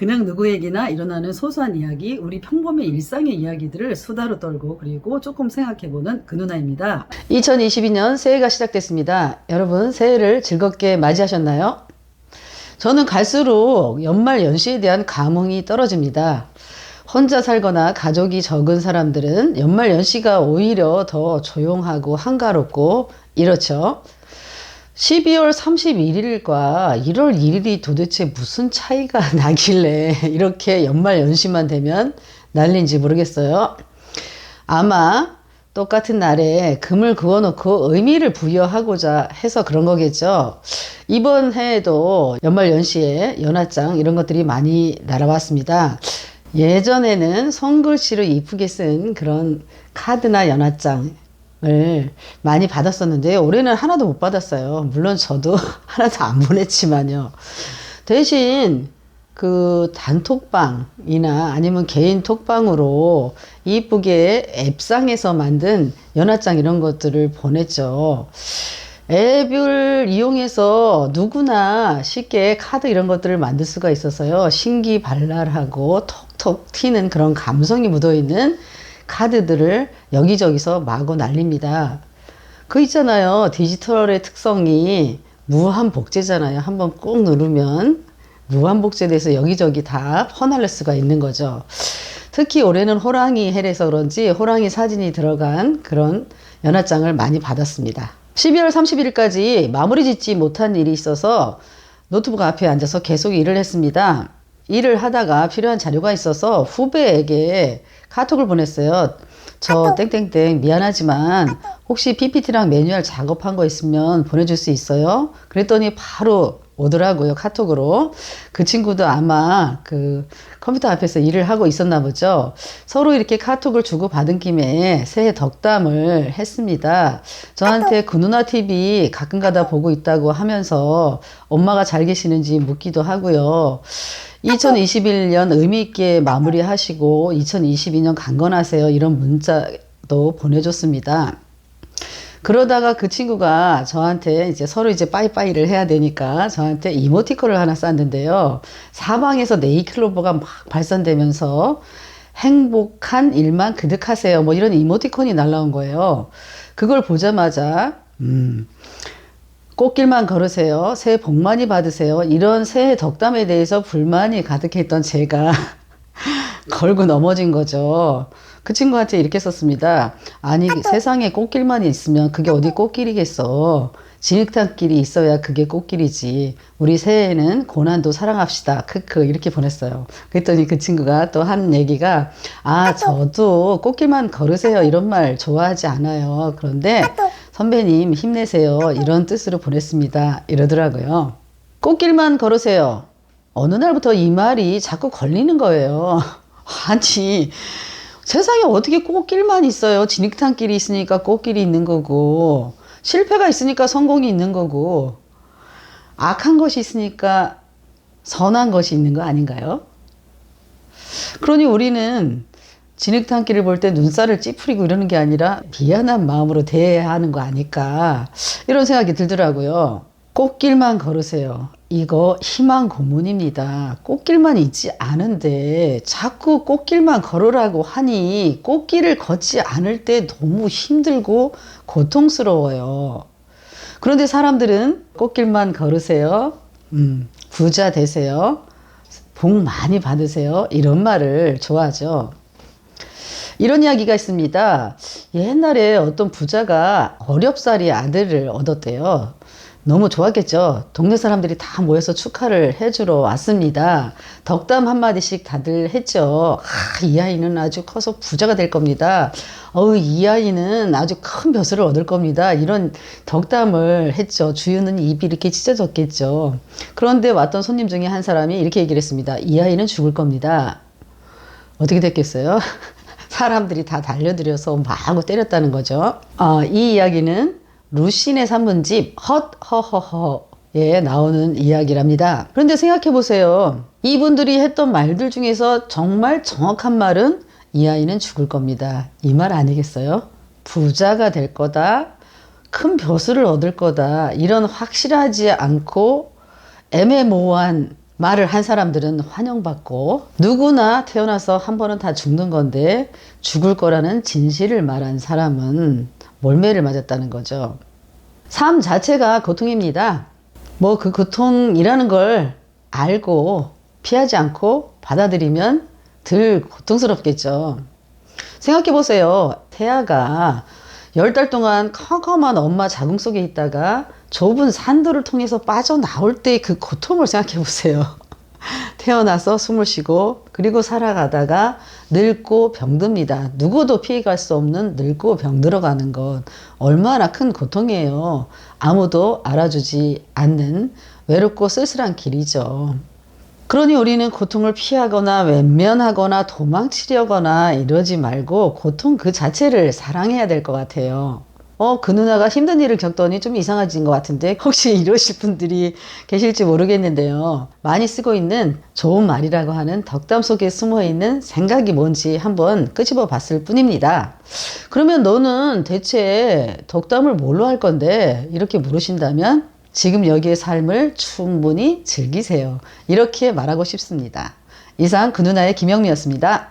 그냥 누구에게나 일어나는 소소한 이야기, 우리 평범의 일상의 이야기들을 수다로 떨고 그리고 조금 생각해보는 그 누나입니다. 2022년 새해가 시작됐습니다. 여러분 새해를 즐겁게 맞이하셨나요? 저는 갈수록 연말 연시에 대한 감흥이 떨어집니다. 혼자 살거나 가족이 적은 사람들은 연말 연시가 오히려 더 조용하고 한가롭고 이렇죠. 12월 31일과 1월 1일이 도대체 무슨 차이가 나길래 이렇게 연말 연시만 되면 난리인지 모르겠어요. 아마 똑같은 날에 금을 그어놓고 의미를 부여하고자 해서 그런 거겠죠. 이번 해에도 연말 연시에 연하장 이런 것들이 많이 날아왔습니다. 예전에는 손글씨로 이쁘게 쓴 그런 카드나 연하장 을 많이 받았었는데 올해는 하나도 못 받았어요. 물론 저도 하나도 안 보냈지만요. 대신 그 단톡방이나 아니면 개인 톡방으로 이쁘게 앱상에서 만든 연하장 이런 것들을 보냈죠. 앱을 이용해서 누구나 쉽게 카드 이런 것들을 만들 수가 있어서요. 신기발랄하고 톡톡 튀는 그런 감성이 묻어있는 카드들을 여기저기서 마구 날립니다. 그 있잖아요. 디지털의 특성이 무한복제잖아요. 한번 꾹 누르면 무한복제돼서 여기저기 다 퍼날릴 수가 있는 거죠. 특히 올해는 호랑이 해라서 그런지 호랑이 사진이 들어간 그런 연하장을 많이 받았습니다. 12월 31일까지 마무리 짓지 못한 일이 있어서 노트북 앞에 앉아서 계속 일을 했습니다. 일을 하다가 필요한 자료가 있어서 후배에게 카톡을 보냈어요. 저 땡땡땡 미안하지만 혹시 PPT랑 매뉴얼 작업한 거 있으면 보내줄 수 있어요? 그랬더니 바로 오더라고요. 카톡으로. 그 친구도 아마 그 컴퓨터 앞에서 일을 하고 있었나 보죠. 서로 이렇게 카톡을 주고받은 김에 새해 덕담을 했습니다. 저한테 그 누나 TV 가끔 가다 보고 있다고 하면서 엄마가 잘 계시는지 묻기도 하고요. 2021년 의미있게 마무리하시고 2022년 강건하세요. 이런 문자도 보내줬습니다. 그러다가 그 친구가 저한테 이제 서로 이제 빠이빠이를 해야 되니까 저한테 이모티콘을 하나 쐈는데요. 사방에서 네이클로버가 막 발산되면서 행복한 일만 그득하세요. 뭐 이런 이모티콘이 날라온 거예요. 그걸 보자마자 꽃길만 걸으세요. 새해 복 많이 받으세요. 이런 새해 덕담에 대해서 불만이 가득했던 제가 걸고 넘어진 거죠. 그 친구한테 이렇게 썼습니다. 아니 세상에 꽃길만 있으면 그게 어디 꽃길이겠어. 진흙탕길이 있어야 그게 꽃길이지. 우리 새해에는 고난도 사랑합시다. 크크 이렇게 보냈어요. 그랬더니 그 친구가 또 한 얘기가 저도 꽃길만 걸으세요 이런 말 좋아하지 않아요. 그런데 선배님 힘내세요 이런 뜻으로 보냈습니다. 이러더라고요. 꽃길만 걸으세요. 어느 날부터 이 말이 자꾸 걸리는 거예요. 아니 세상에 어떻게 꽃길만 있어요. 진흙탕길이 있으니까 꽃길이 있는 거고 실패가 있으니까 성공이 있는 거고 악한 것이 있으니까 선한 것이 있는 거 아닌가요? 그러니 우리는 진흙탕길을 볼 때 눈살을 찌푸리고 이러는 게 아니라 미안한 마음으로 대해야 하는 거 아닐까 이런 생각이 들더라고요. 꽃길만 걸으세요. 이거 희망 고문입니다. 꽃길만 있지 않은데 자꾸 꽃길만 걸으라고 하니 꽃길을 걷지 않을 때 너무 힘들고 고통스러워요. 그런데 사람들은 꽃길만 걸으세요. 부자 되세요. 복 많이 받으세요. 이런 말을 좋아하죠. 이런 이야기가 있습니다. 옛날에 어떤 부자가 어렵사리 아들을 얻었대요. 너무 좋았겠죠. 동네 사람들이 다 모여서 축하를 해주러 왔습니다. 덕담 한마디씩 다들 했죠. 이 아이는 아주 커서 부자가 될 겁니다. 이 아이는 아주 큰 벼슬을 얻을 겁니다. 이런 덕담을 했죠. 주유는 입이 이렇게 찢어졌겠죠. 그런데 왔던 손님 중에 한 사람이 이렇게 얘기를 했습니다. 이 아이는 죽을 겁니다. 어떻게 됐겠어요? 사람들이 다 달려들여서 마구 때렸다는 거죠. 이 이야기는 루신의 산문집 헛허허허에 나오는 이야기랍니다. 그런데 생각해 보세요. 이분들이 했던 말들 중에서 정말 정확한 말은 이 아이는 죽을 겁니다. 이 말 아니겠어요? 부자가 될 거다. 큰 벼슬을 얻을 거다. 이런 확실하지 않고 애매모호한 말을 한 사람들은 환영받고 누구나 태어나서 한 번은 다 죽는 건데 죽을 거라는 진실을 말한 사람은 몰매를 맞았다는 거죠. 삶 자체가 고통입니다. 뭐 그 고통이라는 걸 알고 피하지 않고 받아들이면 덜 고통스럽겠죠. 생각해 보세요. 태아가 10달 동안 컴컴한 엄마 자궁 속에 있다가 좁은 산도를 통해서 빠져나올 때 그 고통을 생각해 보세요. 태어나서 숨을 쉬고 그리고 살아가다가 늙고 병듭니다. 누구도 피해갈 수 없는 늙고 병들어가는 것 얼마나 큰 고통이에요. 아무도 알아주지 않는 외롭고 쓸쓸한 길이죠. 그러니 우리는 고통을 피하거나 외면하거나 도망치려거나 이러지 말고 고통 그 자체를 사랑해야 될 것 같아요. 그 누나가 힘든 일을 겪더니 좀 이상해진 것 같은데 혹시 이러실 분들이 계실지 모르겠는데요. 많이 쓰고 있는 좋은 말이라고 하는 덕담 속에 숨어있는 생각이 뭔지 한번 끄집어 봤을 뿐입니다. 그러면 너는 대체 덕담을 뭘로 할 건데? 이렇게 물으신다면 지금 여기의 삶을 충분히 즐기세요. 이렇게 말하고 싶습니다. 이상 그 누나의 김영미였습니다.